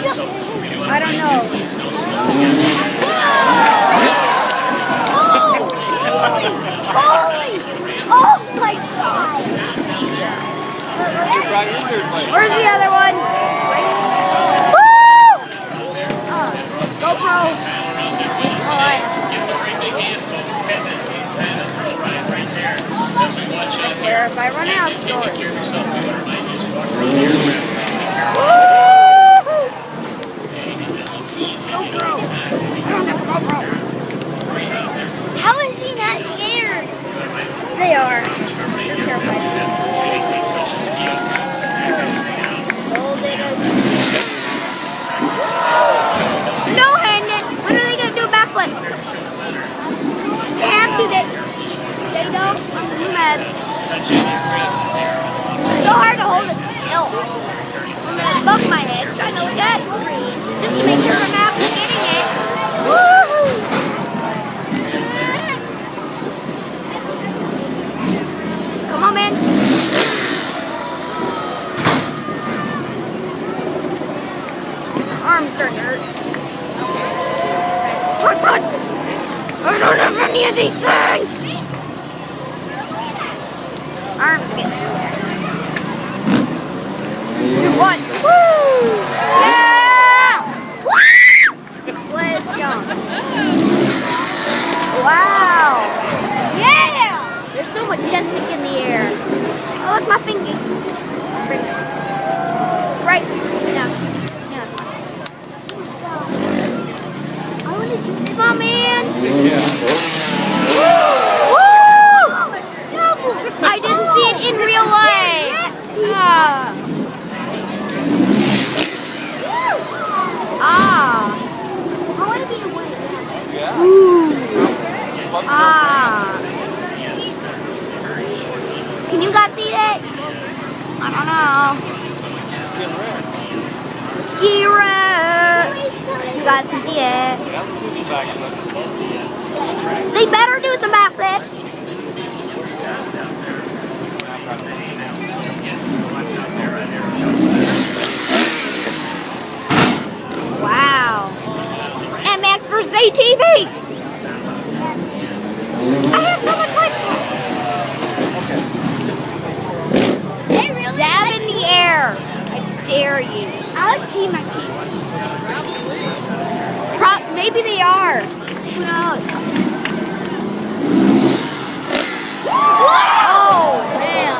I don't know. Holy! Oh my God! Where's the other one? Woo! GoPro. Where if I run out of storage? How is he not scared? They are. They're terrified. No, Hendon. When are they going to do a backflip? They have to. They don't. I'm mad. It's so hard to hold it still. I'm above my head trying to look at the screen just to make sure I'm actually getting it. Woohoo! Come on, man. Arms starting to hurt. Run! I don't have any of these things! Arms getting attacked. One. Woo! Yeah! Let's go. Wow! Yeah! They're so majestic in the air. Oh, look, my finger. Right. Down. Come on, man. Woo! I didn't see it in real life. I want to be a winner. Ooh. Can you guys see that? I don't know. Gira. You guys can see it. They better do some backflips. Wow. MX versus ATV. I have so much fun. They really dab in the air. I dare you. I would pee my pants. Maybe they are. Who knows? Oh, man.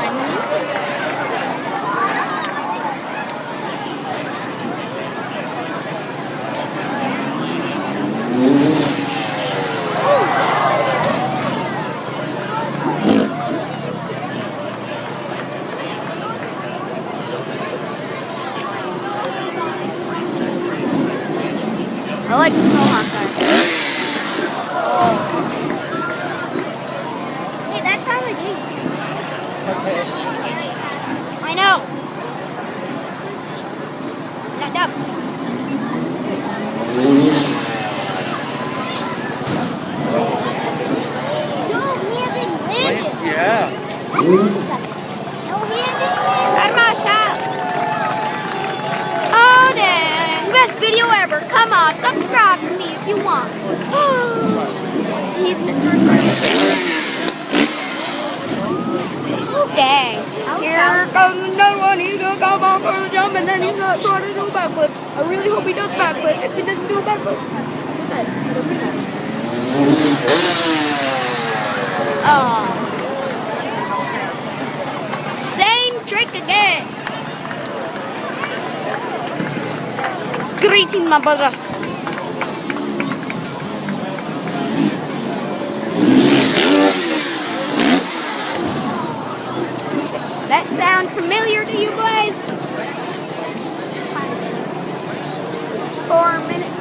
I like the Mohawk guy. Hey, that's how I do. I know. Not up. No, he hasn't landed. Yeah. No, he hasn't landed. Out of my shot. Oh, dang. Best video ever. Come on, subscribe to me if you want. He's Mr. Oh, dang. Here comes another one. He's going to come on for the jump and then he's not trying to do a backflip. I really hope he does backflip. If he doesn't do a backflip, as I said, he'll do that. Oh. Same trick again. Greeting, my brother. That sound familiar to you guys? 4 minutes.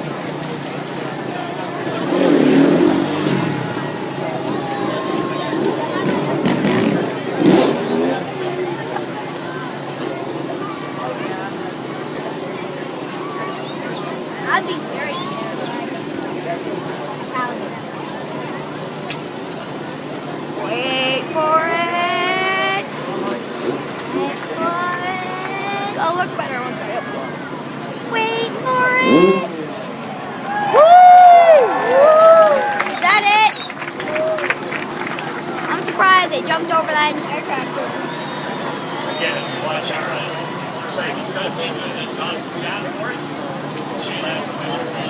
I'd be very terrified. Wait for it. Wait for it. I'll look better once I upload. Wait for for it! Woo! Is that it? I'm surprised they jumped over that entire tractor.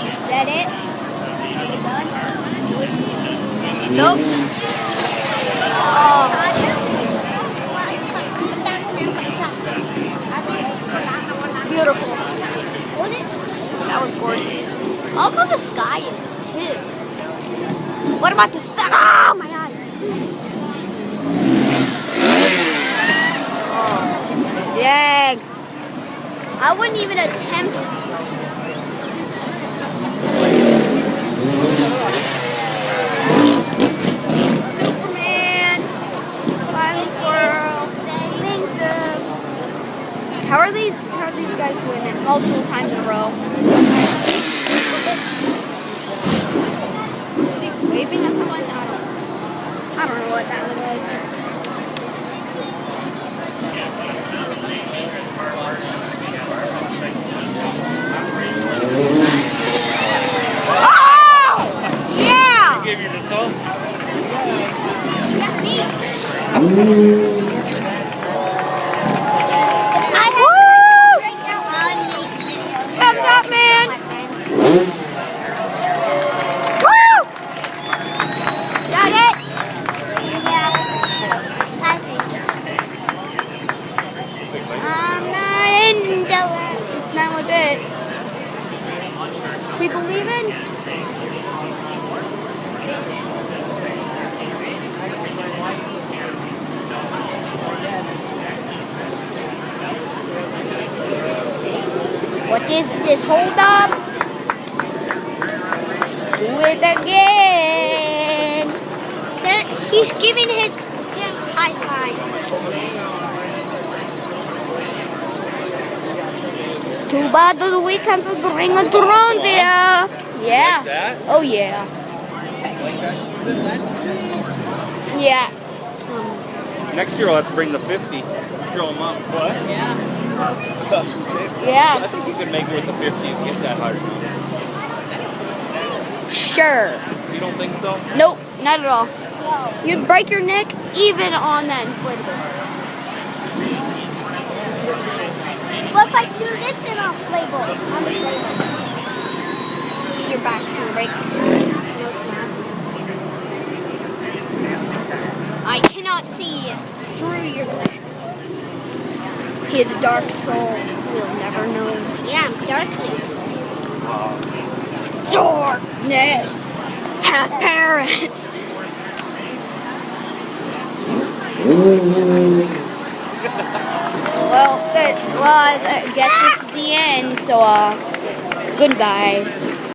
Is that it? Are we done? Nope. Oh. Beautiful. That was gorgeous. Also, the sky is too. What about the sun? Oh my god. Oh, dang. I wouldn't even attempt these. Superman. Flying squirrel. How are these guys doing it multiple times in a row? Is he waving at someone? I don't know what that one was. Oh! Yeah! Give you the thumb. That's me. Thumbs up, man! Woo! Got it? Yeah. I think I'm not into that. That was it. We believe in? What is this? Hold up. Do it again. There, he's giving his high five. Too bad that we can't bring a drone here. Yeah. Like that? Oh yeah. Yeah. Next year I'll have to bring the 50. Show them up. What? Yeah. I think you can make it with the 50 and get that hard. Sure. You don't think so? Nope, not at all. You'd break your neck even on that inflatable. What if I do this in a inflatable? On the inflatable. Your back's gonna break. No, it's not. I cannot see through your glasses. He is a dark soul. We'll never know. Yeah, darkness. Darkness has parents. Well, I guess this is the end. So, goodbye.